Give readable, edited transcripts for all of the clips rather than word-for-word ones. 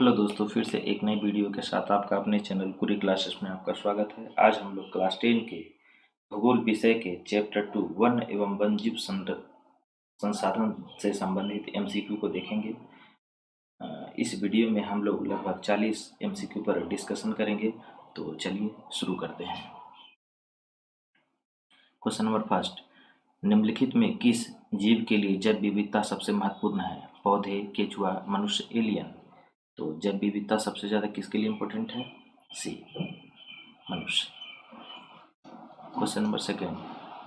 Hello दोस्तों, फिर से एक नई वीडियो के साथ आपका अपने चैनल कुरी क्लासेस में आपका स्वागत है। आज हम लोग क्लास 10 के भूगोल विषय के चैप्टर 2 वन एवं वन्यजीव संसाधन से संबंधित एमसीक्यू को देखेंगे। इस वीडियो में हम लोग लगभग 40 एमसीक्यू पर डिस्कशन करेंगे। तो चलिए शुरू करते हैं। क्वेश्चन नंबर फर्स्ट, निम्नलिखित में किस जीव के लिए जैव विविधता सबसे महत्वपूर्ण है? पौधे, केचुआ, मनुष्य, एलियन। तो जैव विविधता सबसे ज़्यादा किसके लिए इम्पोर्टेंट है? सी, मनुष्य। क्वेश्चन नंबर सेकेंड,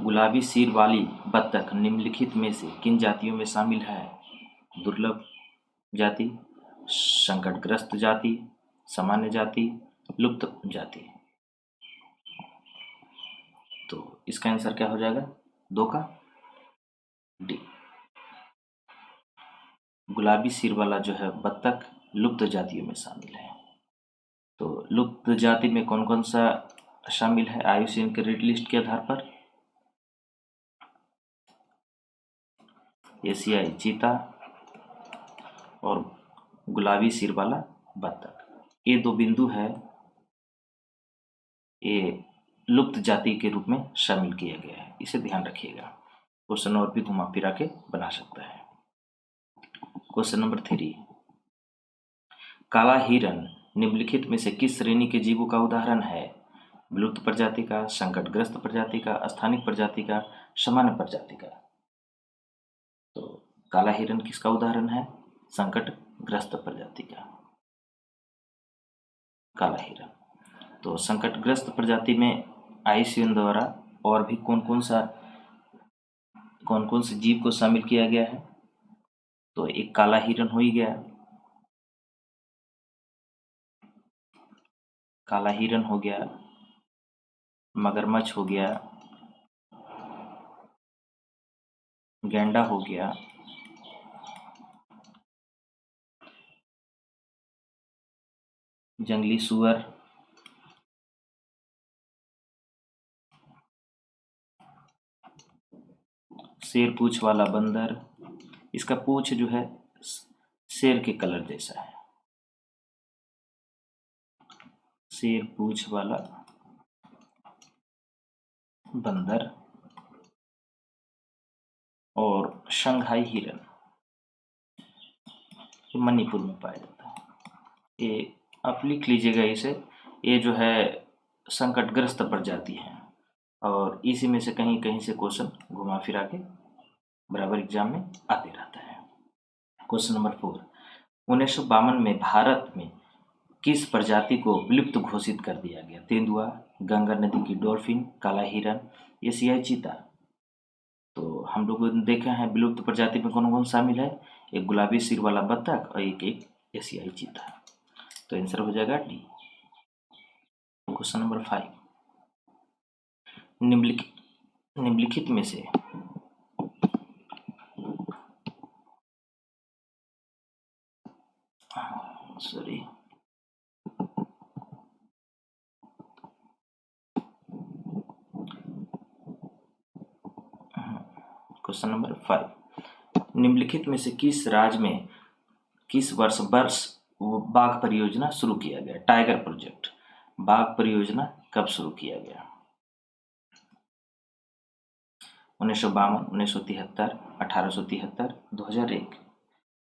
गुलाबी सिर वाली बत्तख निम्नलिखित में से किन जातियों में शामिल है? दुर्लभ जाति, संकटग्रस्त जाति, सामान्य जाति, लुप्त जाति। तो इसका आंसर क्या हो जाएगा? दो का डी। गुलाबी सिर वाला जो है बत्तख लुप्त जातियों में शामिल है। तो लुप्त जाति में कौन कौन सा शामिल है IUCN के रेड लिस्ट के आधार पर? एशियाई चीता और गुलाबी सिर वाला बत्तख। ये दो बिंदु है, ये लुप्त जाति के रूप में शामिल किया गया है, इसे ध्यान रखिएगा। क्वेश्चन और भी घुमा फिरा के बना सकता है। क्वेश्चन नंबर 3, काला हिरन निम्नलिखित में से किस श्रेणी के जीवों का उदाहरण है? विलुप्त प्रजाति का, संकटग्रस्त प्रजाति का, स्थानिक प्रजाति का, सामान्य प्रजाति का। तो काला हिरन किसका उदाहरण है? संकटग्रस्त प्रजाति का काला हिरन। तो संकटग्रस्त प्रजाति में IUCN द्वारा और भी कौन कौन से जीव को शामिल किया गया है? तो एक काला हिरन हो ही गया, काला हिरन हो गया, मगरमच्छ हो गया, गैंडा हो गया, जंगली सुअर, शेर पूंछ वाला बंदर। इसका पूंछ जो है शेर के कलर जैसा है, शेर पूंछ वाला बंदर। और शंघाई हिरन, ये मणिपुर में पाया जाता है। ये आप लिख लीजिएगा इसे, ये जो है संकटग्रस्त प्रजाति है और इसी में से कहीं कहीं से क्वेश्चन घुमा फिरा के बराबर एग्जाम में आते रहता है। क्वेश्चन नंबर 4, 1952 में भारत में किस प्रजाति को विलुप्त घोषित कर दिया गया? तेंदुआ, गंगा नदी की डॉल्फिन, काला हिरन, एशियाई चीता। तो हम लोग देखे हैं विलुप्त प्रजाति में कौन कौन शामिल है? एक गुलाबी सिर वाला बत्तख और एक एशियाई चीता। तो आंसर हो जाएगा डी। क्वेश्चन नंबर 5, निम्नलिखित में से क्वेश्चन नंबर 5, निम्नलिखित में से किस राज्य में किस वर्ष बाघ परियोजना शुरू किया गया? टाइगर प्रोजेक्ट, बाघ परियोजना कब शुरू किया गया? 1952, 1973, 1873, 2001।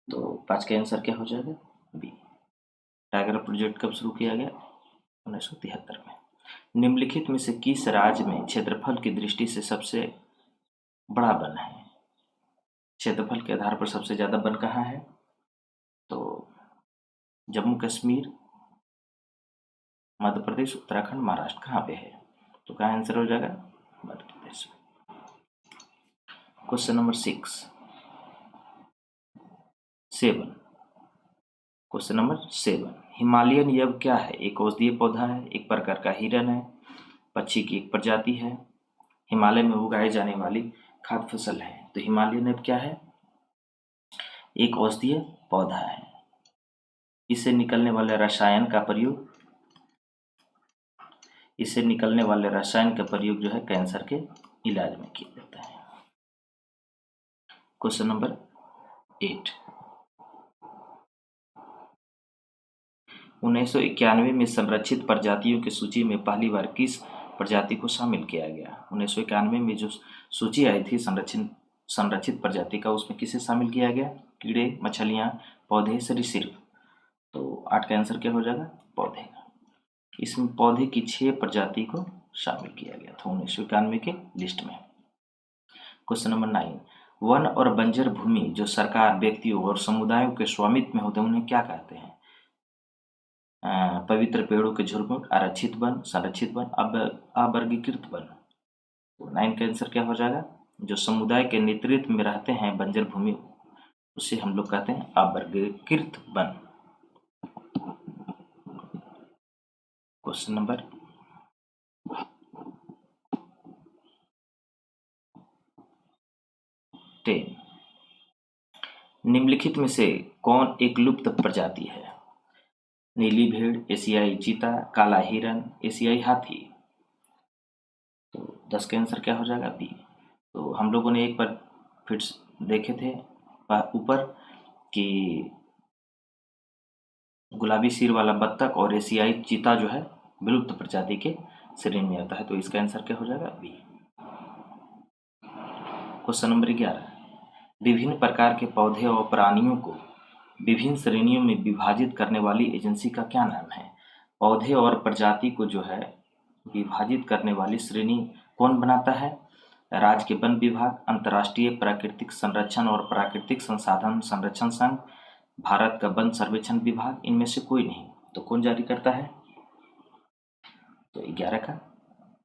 तो 5 का आंसर क्या हो जाएगा? बी। टाइगर प्रोजेक्ट कब शुरू किया गया? 1973 में। निम्नलिखित में से किस राज्य में क्षेत्रफल की दृष्टि से सबसे बड़ा वन है? क्षेत्रफल के आधार पर सबसे ज्यादा वन कहाँ है? तो जम्मू कश्मीर, मध्य प्रदेश, उत्तराखंड, महाराष्ट्र, कहाँ पे है? तो क्या आंसर हो जाएगा? मध्य प्रदेश में। Question number 6, 7, question number 7, Himalayan yew क्या है? एक औषधीय पौधा है, एक प्रकार का हिरन है, पक्षी की एक प्रजाति है, हिमालय में उगाई जाने वाली खाद्य फसल है। तो हिमालयन यव क्या है? एक औषधीय पौधा है। इससे निकलने वाले रसायन का प्रयोग जो है कैंसर के इलाज में किया जाता है। क्वेश्चन नंबर 8, 1991 में संरक्षित प्रजातियों की सूची में पहली बार किस प्रजाति को शामिल किया गया? 1991 में जो सूची आई थी संरक्षित प्रजाति का, उसमें किसे शामिल किया गया? कीड़े, मछलियाँ, पौधे, सरीसृप। तो 8 का आंसर क्या हो जाएगा? पौधे। इसमें पौधे की 6 प्रजाति को शामिल किया गया था 1991 के लिस्ट में। क्वेश्चन नंबर 9, वन और बंजर भूमि जो सरकार, व्यक्तियों और समुदायों के स्वामित्व में होते हैं उन्हें क्या कहते हैं? पवित्र पेड़ों के झुंड, आरक्षित वन, संरक्षित वन, अवर्गीकृत वन। तो 9 का आंसर क्या हो जाएगा? जो समुदाय के नेतृत्व में रहते हैं बंजर भूमि, उसे हम लोग कहते हैं अवर्गीकृत वन। क्वेश्चन नंबर 10, निम्नलिखित में से कौन एक लुप्त प्रजाति है? नीली भेड़, एशियाई चीता, काला हिरन, एशियाई हाथी। तो 10 का आंसर क्या हो जाएगा? बी। तो हम लोगों ने एक बार फिर देखे थे ऊपर कि गुलाबी सिर वाला बत्तख और एशियाई चीता जो है विलुप्त प्रजाति के श्रेणी में आता है। तो इसका आंसर क्या हो जाएगा? बी। क्वेश्चन नंबर 11, विभिन्न प्रकार के पौधे और प्राणियों को विभिन्न श्रेणियों में विभाजित करने वाली एजेंसी का क्या नाम है? पौधे और प्रजाति को जो है विभाजित करने वाली श्रेणी कौन बनाता है? राज्य के वन विभाग, अंतर्राष्ट्रीय प्राकृतिक संरक्षण और प्राकृतिक संसाधन संरक्षण संघ, भारत का वन सर्वेक्षण विभाग, इनमें से कोई नहीं। तो कौन जारी करता है? तो 11 का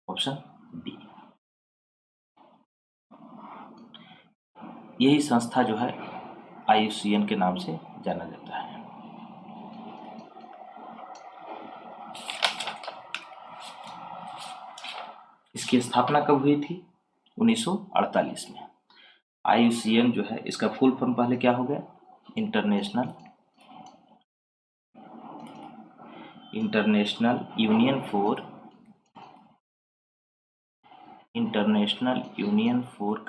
ऑप्शन बी। यही संस्था जो है IUCN के नाम से जाना जाता है। इसकी स्थापना कब हुई थी? 1948 में। IUCN जो है इसका फुल फॉर्म पहले क्या हो गया? International union for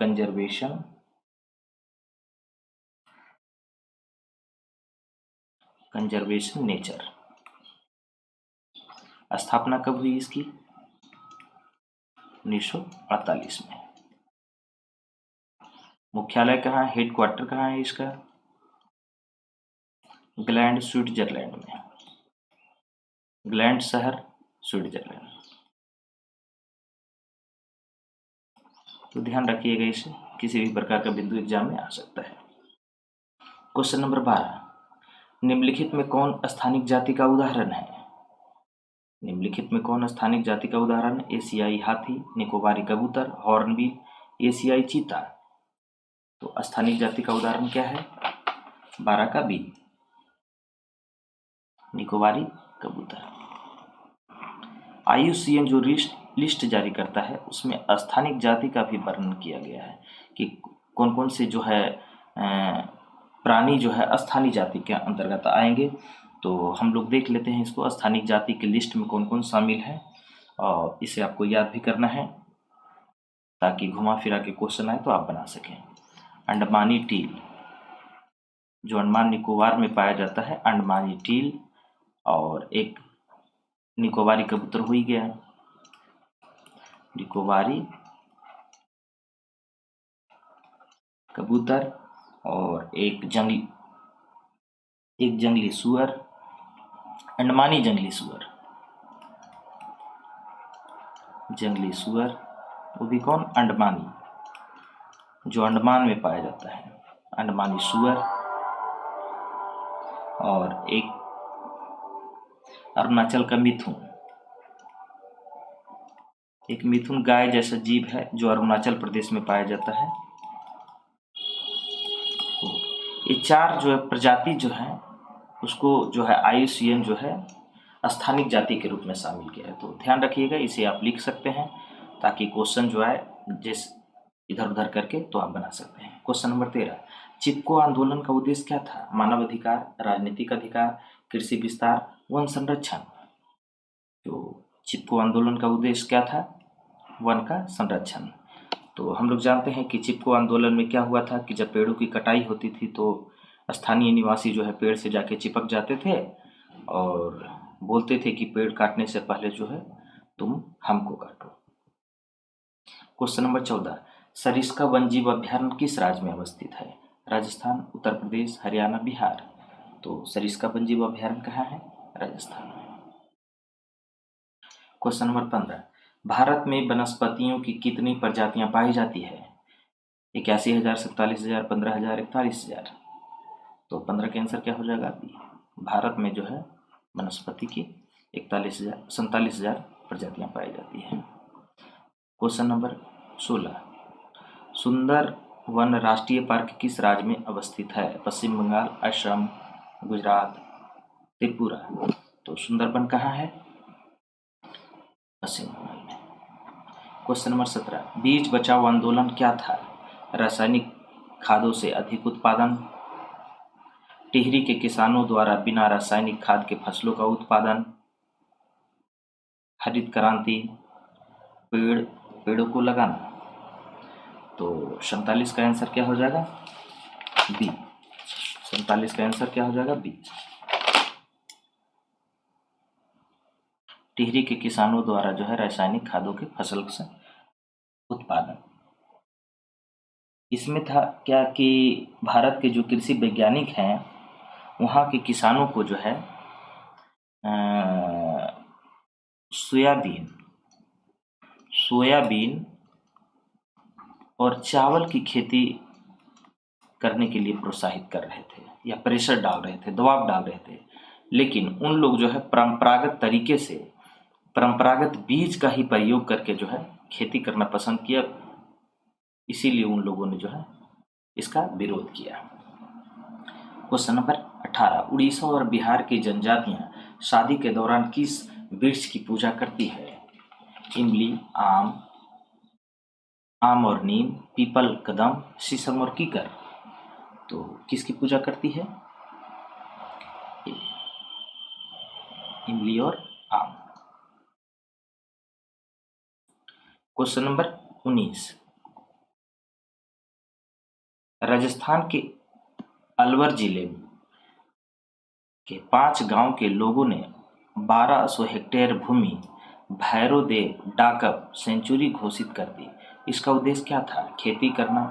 conservation nature. स्थापना कब हुई इसकी? 1948 में। मुख्यालय कहाँ है, हेडक्वार्टर कहाँ है इसका? ग्लैंड, स्विट्जरलैंड में। ग्लैंड शहर, स्विट्जरलैंड। तो ध्यान रखिएगा, इसे किसी भी प्रकार का बिंदु एग्जाम में आ सकता है। क्वेश्चन नंबर 12, निम्नलिखित में कौन स्थानिक जाति का उदाहरण है? निम्नलिखित में कौन स्थानिक जाति का उदाहरण? एशियाई हाथी, निकोबारी कबूतर, हॉर्नबिल, एशियाई चीता। तो स्थानिक जाति का उदाहरण क्या है? 12 का बी, निकोबारी कबूतर। IUCN जो लिस्ट जारी करता है उसमें स्थानिक जाति का भी वर्णन किया गया है कि कौन कौन से जो है प्राणी जो है स्थानीय जाति के अंतर्गत आएंगे। तो हम लोग देख लेते हैं इसको, स्थानिक जाति की लिस्ट में कौन कौन शामिल है, और इसे आपको याद भी करना है ताकि घुमा फिरा के क्वेश्चन आए तो आप बना सकें। अंडमानी टील, जो अंडमान निकोबार में पाया जाता है, अंडमानी टील, और एक निकोबारी कबूतर हो ही गया, निकोबारी कबूतर, और एक जंगली सुअर, अंडमानी जंगली सुअर, वो भी कौन? अंडमानी, जो अंडमान में पाया जाता है, अंडमानी सुअर। और एक अरुणाचल का मिथुन, एक मिथुन गाय जैसा जीव है जो अरुणाचल प्रदेश में पाया जाता है। ये 4 जो है प्रजाति जो है उसको जो है IUCN जो है स्थानिक जाति के रूप में शामिल किया है। तो ध्यान रखिएगा, इसे आप लिख सकते हैं ताकि क्वेश्चन जो है जिस इधर उधर करके तो आप बना सकते हैं। क्वेश्चन नंबर 13, चिपको आंदोलन का उद्देश्य क्या था? मानव अधिकार, राजनीतिक अधिकार, कृषि विस्तार, वन संरक्षण। तो चिपको आंदोलन का उद्देश्य क्या था? वन का संरक्षण। तो हम लोग जानते हैं कि चिपको आंदोलन में क्या हुआ था कि जब पेड़ों की कटाई होती थी तो स्थानीय निवासी जो है पेड़ से जाके चिपक जाते थे, और बोलते थे कि पेड़ काटने से पहले जो है तुम हमको काटो। क्वेश्चन नंबर 14, सरिस्का वन्यजीव अभयारण्य किस राज्य में अवस्थित है? राजस्थान, उत्तर प्रदेश, हरियाणा, बिहार। तो सरिस्का वन्यजीव अभयारण्य कहाँ है? राजस्थान में। क्वेश्चन नंबर 15, भारत में वनस्पतियों की कितनी प्रजातियां पाई जाती है? 81,000, 47,000, 15,000, 41,000। तो 15 का आंसर क्या हो जाएगा? बी। भारत में जो है वनस्पति की 47,000 प्रजातियां पाई जाती है। क्वेश्चन नंबर 16, सुंदर वन राष्ट्रीय पार्क किस राज्य में अवस्थित है? पश्चिम बंगाल, असम, गुजरात, त्रिपुरा। तो सुंदरबन कहाँ है? पश्चिम बंगाल में। क्वेश्चन नंबर 17, बीज बचाओ आंदोलन क्या था? रासायनिक खादों से अधिक उत्पादन, टिहरी के किसानों द्वारा बिना रासायनिक खाद के फसलों का उत्पादन, हरित क्रांति, पेड़ों को लगाना। तो 47 का आंसर क्या हो जाएगा? बी। 47 का आंसर क्या हो जाएगा? बी। टिहरी के किसानों द्वारा जो है रासायनिक खादों के फसल से उत्पादन। इसमें था क्या कि भारत के जो कृषि वैज्ञानिक हैं वहाँ के किसानों को जो है सोयाबीन और चावल की खेती करने के लिए प्रोत्साहित कर रहे थे या प्रेशर डाल रहे थे, दबाव डाल रहे थे। लेकिन उन लोग जो है परंपरागत तरीके से परंपरागत बीज का ही प्रयोग करके जो है खेती करना पसंद किया, इसीलिए उन लोगों ने जो है इसका विरोध किया। क्वेश्चन नंबर 18, उड़ीसा और बिहार की जनजातियां शादी के दौरान किस वृक्ष की पूजा करती है? इमली, आम और नीम, पीपल, कदम, शीशम और कीकर। तो किसकी पूजा करती है? इमली और आम। क्वेश्चन नंबर 19, राजस्थान के अलवर जिले के 5 गांव के लोगों ने 1200 हेक्टेयर भूमि भैरोदेव डाकब सेंचुरी घोषित कर दी। इसका उद्देश्य क्या था? खेती करना,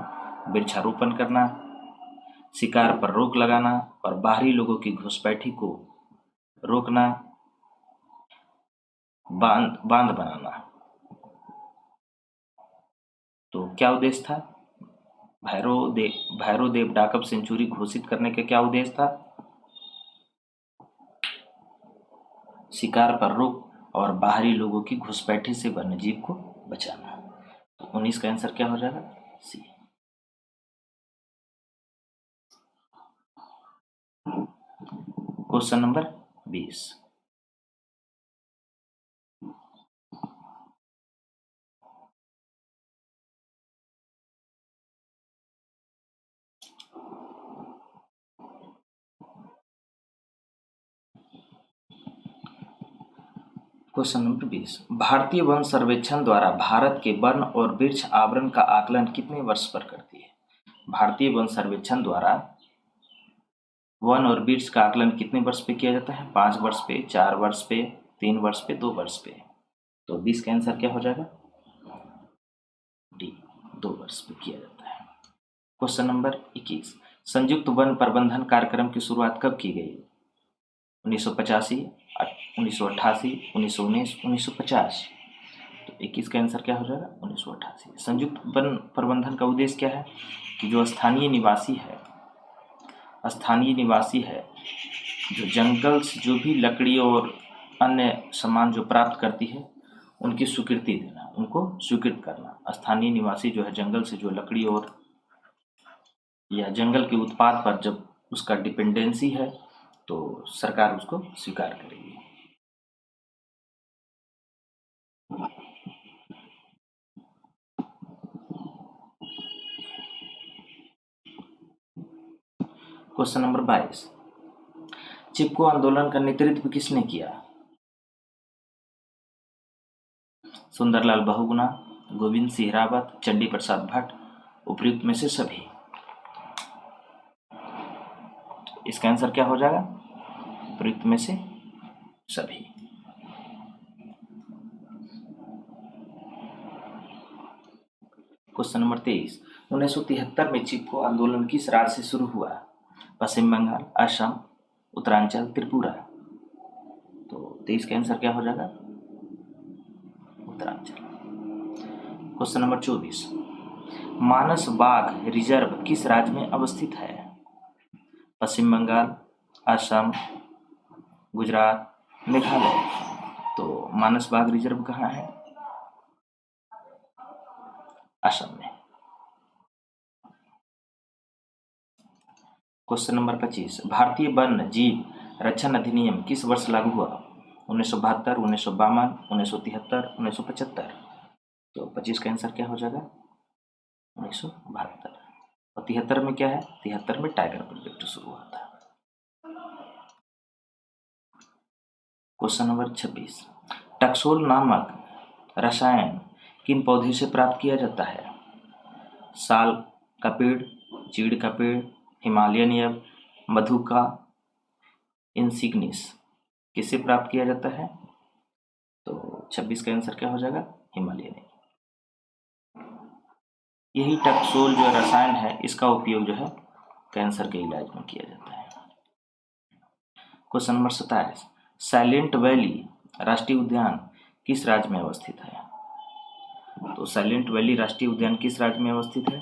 वृक्षारोपण करना, शिकार पर रोक लगाना और बाहरी लोगों की घुसपैठी को रोकना, बांध बनाना। तो क्या उद्देश्य था? भैरोदेव डाकब सेंचुरी घोषित करने का क्या उद्देश्य था? शिकार पर रोक और बाहरी लोगों की घुसपैठी से वन्यजीव को बचाना। तो 19 का आंसर क्या हो जाएगा? सी। क्वेश्चन नंबर 20, क्वेश्चन नंबर 20, भारतीय वन सर्वेक्षण द्वारा भारत के वन और वृक्ष आवरण का आकलन कितने वर्ष पर करती है? भारतीय वन सर्वेक्षण द्वारा वन और वृक्ष का आकलन कितने वर्ष पे किया जाता है? 5 वर्ष पे, 4 वर्ष पे, 3 वर्ष पे, 2 वर्ष पे। तो 20 का आंसर क्या हो जाएगा? डी, 2 वर्ष पे किया जाता है। क्वेश्चन नंबर 21, संयुक्त वन प्रबंधन कार्यक्रम की शुरुआत कब की गई? 1985, 1988, 1919, 1950। तो 21 का आंसर क्या हो जाएगा? 1988। संयुक्त वन प्रबंधन का उद्देश्य क्या है कि जो स्थानीय निवासी है जो जंगल से जो भी लकड़ी और अन्य सामान जो प्राप्त करती है उनकी स्वीकृति देना, उनको स्वीकृत करना। स्थानीय निवासी जो है जंगल से जो लकड़ी और या जंगल के उत्पाद पर जब उसका डिपेंडेंसी है तो सरकार उसको स्वीकार करेगी। क्वेश्चन नंबर 22, चिपको आंदोलन का नेतृत्व किसने किया? सुंदरलाल बहुगुणा, गोविंद सिंह रावत, चंडी प्रसाद भट्ट, उपयुक्त में से सभी। इसका आंसर क्या हो जाएगा? उपयुक्त में से सभी। क्वेश्चन नंबर 23, 1973 में चिपको आंदोलन किस राज्य से शुरू हुआ? पश्चिम बंगाल, असम, उत्तरांचल, त्रिपुरा। तो 23 का आंसर क्या हो जाएगा? उत्तरांचल। क्वेश्चन नंबर 24, मानस बाघ रिजर्व किस राज्य में अवस्थित है? पश्चिम बंगाल, असम, गुजरात, मेघालय। तो मानस बाघ रिजर्व कहाँ है? असम में। क्वेश्चन नंबर 25, भारतीय वन्य जीव रक्षण अधिनियम किस वर्ष लागू हुआ? 1972, 1952, 1973, 1975। तो 25 का आंसर क्या हो जाएगा? 1972। और 73 में क्या है? 73 में टाइगर प्रोजेक्ट शुरू हुआ था। क्वेश्चन नंबर 26, टक्सोल नामक रसायन किन पौधे से प्राप्त किया जाता है? साल का पेड़, चीड़ का पेड़, हिमालयन यव, मधु का इंसिग्निस। किससे प्राप्त किया जाता है? तो 26 का आंसर क्या हो जाएगा? हिमालयन यव। यही टक्सोल जो रसायन है, इसका उपयोग जो है कैंसर के इलाज में किया जाता है। क्वेश्चन नंबर 27, साइलेंट वैली राष्ट्रीय उद्यान किस राज्य में अवस्थित है? तो साइलेंट वैली राष्ट्रीय उद्यान किस राज्य में अवस्थित है?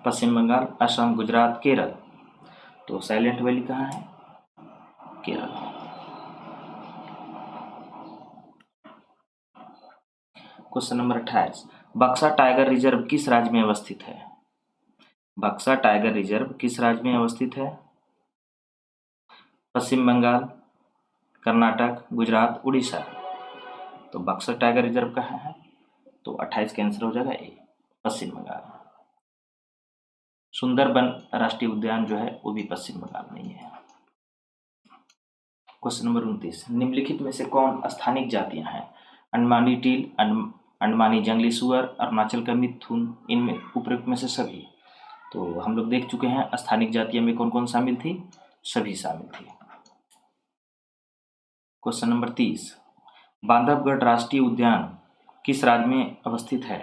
पश्चिम बंगाल, असम, गुजरात, केरल। तो साइलेंट वैली कहाँ है? केरल। क्वेश्चन नंबर 28, बक्सा टाइगर रिजर्व किस राज्य में अवस्थित है? बक्सा टाइगर रिजर्व किस राज्य में अवस्थित है? पश्चिम बंगाल, कर्नाटक, गुजरात, उड़ीसा। तो बक्सा टाइगर रिजर्व कहाँ है? तो 28 का आंसर हो जाएगा ए, पश्चिम बंगाल। सुंदरबन राष्ट्रीय उद्यान जो है वो भी पश्चिम बंगाल में ही है। क्वेश्चन नंबर 29, निम्नलिखित में से कौन स्थानिक जातियां हैं? अंडमानी टील, अंडमानी जंगली सुअर, अरुणाचल का मिथुन, इनमें उपयुक्त में से सभी। तो हम लोग देख चुके हैं स्थानिक जातियों में कौन कौन शामिल थी, सभी शामिल थी। क्वेश्चन नंबर 30, बांधवगढ़ राष्ट्रीय उद्यान किस राज्य में अवस्थित है?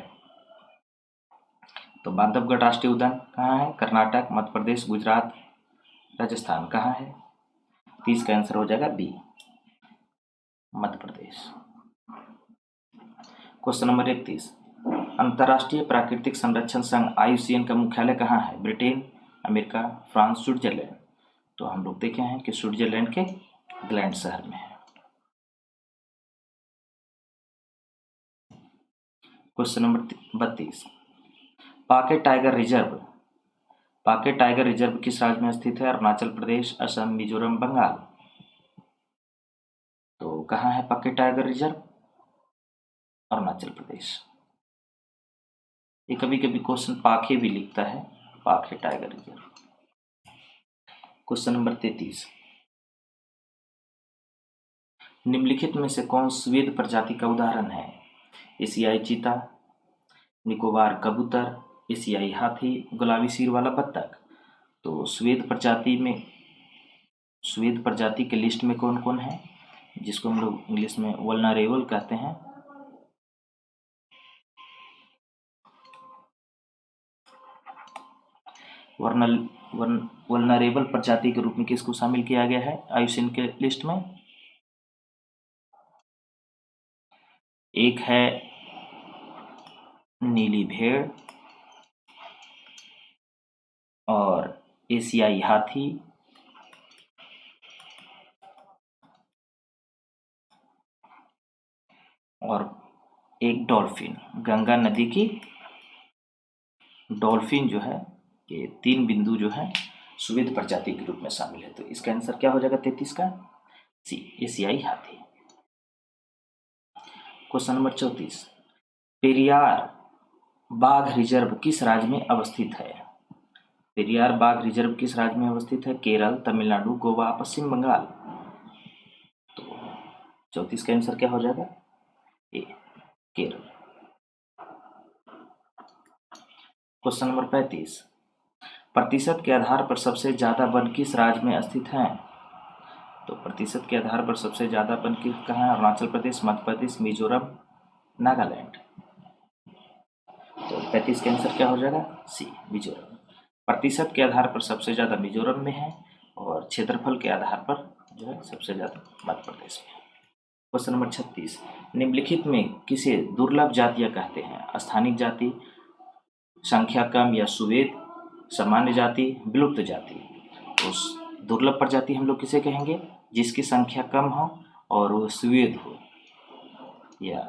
तो बांधवगढ़ राष्ट्रीय उद्यान कहाँ है? कर्नाटक, मध्य प्रदेश, गुजरात, राजस्थान। कहाँ है? 30 का आंसर हो जाएगा B, Madhya Pradesh. Question number 31, अंतर्राष्ट्रीय प्राकृतिक संरक्षण संघ IUCN का मुख्यालय कहाँ है? Britain, America, France, Switzerland. तो हम लोग देखे हैं कि स्विट्जरलैंड के ग्लैंड शहर में है। क्वेश्चन नंबर 32, पाके टाइगर रिजर्व किस राज्य में स्थित है? अरुणाचल प्रदेश, असम, मिजोरम, बंगाल। तो कहाँ है पाके टाइगर रिजर्व? अरुणाचल प्रदेश। ये कभी कभी क्वेश्चन पाखे भी लिखता है, पाखे टाइगर रिजर्व। क्वेश्चन नंबर 33, निम्नलिखित में से कौन स्वेद प्रजाति का उदाहरण है? एशियाई चीता, निकोबार कबूतर, एशियाई हाथी, गुलाबी सिर वाला बत्तख। तो स्वेद प्रजाति के लिस्ट में कौन कौन है, जिसको हम लोग इंग्लिश में वल्नरेबल कहते हैं? वल्नरेबल प्रजाति के रूप में किसको शामिल किया गया है IUCN के लिस्ट में? एक है नीली भेड़, और एशियाई हाथी, और एक डॉल्फिन। गंगा नदी की डॉल्फिन जो है, ये 3 बिंदु जो है स्वेद प्रजाति के रूप में शामिल है। तो इसका आंसर क्या हो जाएगा 33 का? सी, एशियाई हाथी। क्वेश्चन नंबर 34, पेरियार बाघ रिजर्व किस राज्य में अवस्थित है? पेरियार बाघ रिजर्व किस राज्य में अवस्थित है? केरल, तमिलनाडु, गोवा, पश्चिम बंगाल। तो 34 का आंसर क्या हो जाएगा? ए, केरल। क्वेश्चन नंबर 35, प्रतिशत के आधार पर सबसे ज़्यादा वन किस राज्य में स्थित हैं? तो प्रतिशत के आधार पर सबसे ज़्यादा वन कहाँ है? अरुणाचल प्रदेश, मध्य प्रदेश, मिजोरम, नागालैंड। तो 35 का आंसर क्या हो जाएगा? सी, मिजोरम। प्रतिशत के आधार पर सबसे ज़्यादा मिजोरम में है और क्षेत्रफल के आधार पर जो है सबसे ज़्यादा मध्य प्रदेश में है। क्वेश्चन नंबर 36, निम्नलिखित में किसे दुर्लभ जातियां कहते हैं? स्थानिक जाति, संख्या कम या सुवेद, सामान्य जाति, विलुप्त जाति। उस दुर्लभ प्रजाति हम लोग किसे कहेंगे? जिसकी संख्या कम हो और वो सुवेद हो या।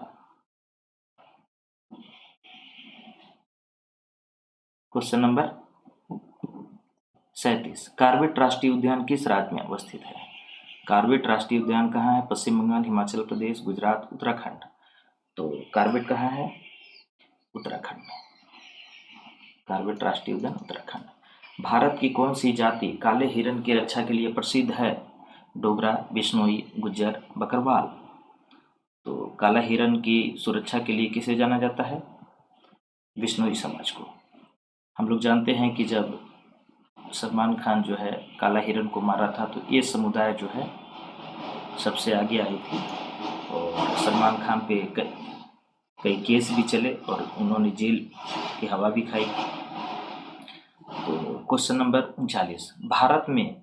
क्वेश्चन नंबर 37, कार्बेट राष्ट्रीय उद्यान किस राज्य में अवस्थित है? कार्बेट राष्ट्रीय उद्यान कहाँ है? पश्चिम बंगाल, हिमाचल प्रदेश, गुजरात, उत्तराखंड। तो कार्बेट कहाँ है? उत्तराखंड में। कार्बेट राष्ट्रीय उद्यान उत्तराखंड। भारत की कौन सी जाति काले हिरण की रक्षा के लिए प्रसिद्ध है? डोगरा, बिश्नोई, गुज्जर, बकरवाल। तो काला हिरण की सुरक्षा के लिए किसे जाना जाता है? बिश्नोई समाज को। हम लोग जानते हैं कि जब सलमान खान जो है काला हिरण को मारा था तो ये समुदाय जो है सबसे आगे आई थी और सलमान खान पे कई केस भी चले और उन्होंने जेल की हवा भी खाई। तो क्वेश्चन नंबर 39, भारत में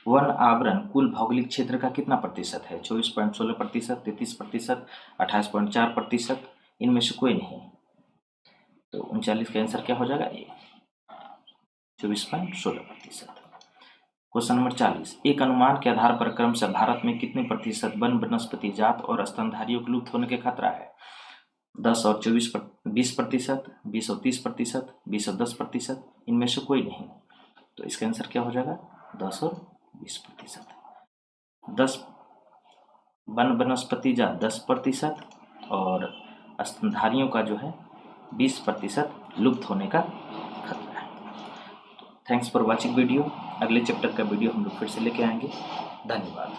वन आवरण कुल भौगोलिक क्षेत्र का कितना प्रतिशत है? 24.16%, 33%, 28.4%, इनमें से कोई नहीं। तो 39 का आंसर क्या हो जाएगा? ए, 24.16%। क्वेश्चन नंबर 40, एक अनुमान के आधार पर क्रमशः भारत में कितने प्रतिशत वन वनस्पति जात और स्तनधारियों के लुप्त होने के खतरा है? 10 और 20%, 20 और 30%, 20 और 10%, इनमें से कोई नहीं। तो इसका आंसर क्या हो जाएगा? 10 और 20%। 10 वन वनस्पति जात 10% और स्तनधारियों का जो है 20% लुप्त होने का खतरा है। Thanks for watching video. अगले चैप्टर का वीडियो हम लोग फिर से लेके आएंगे। धन्यवाद।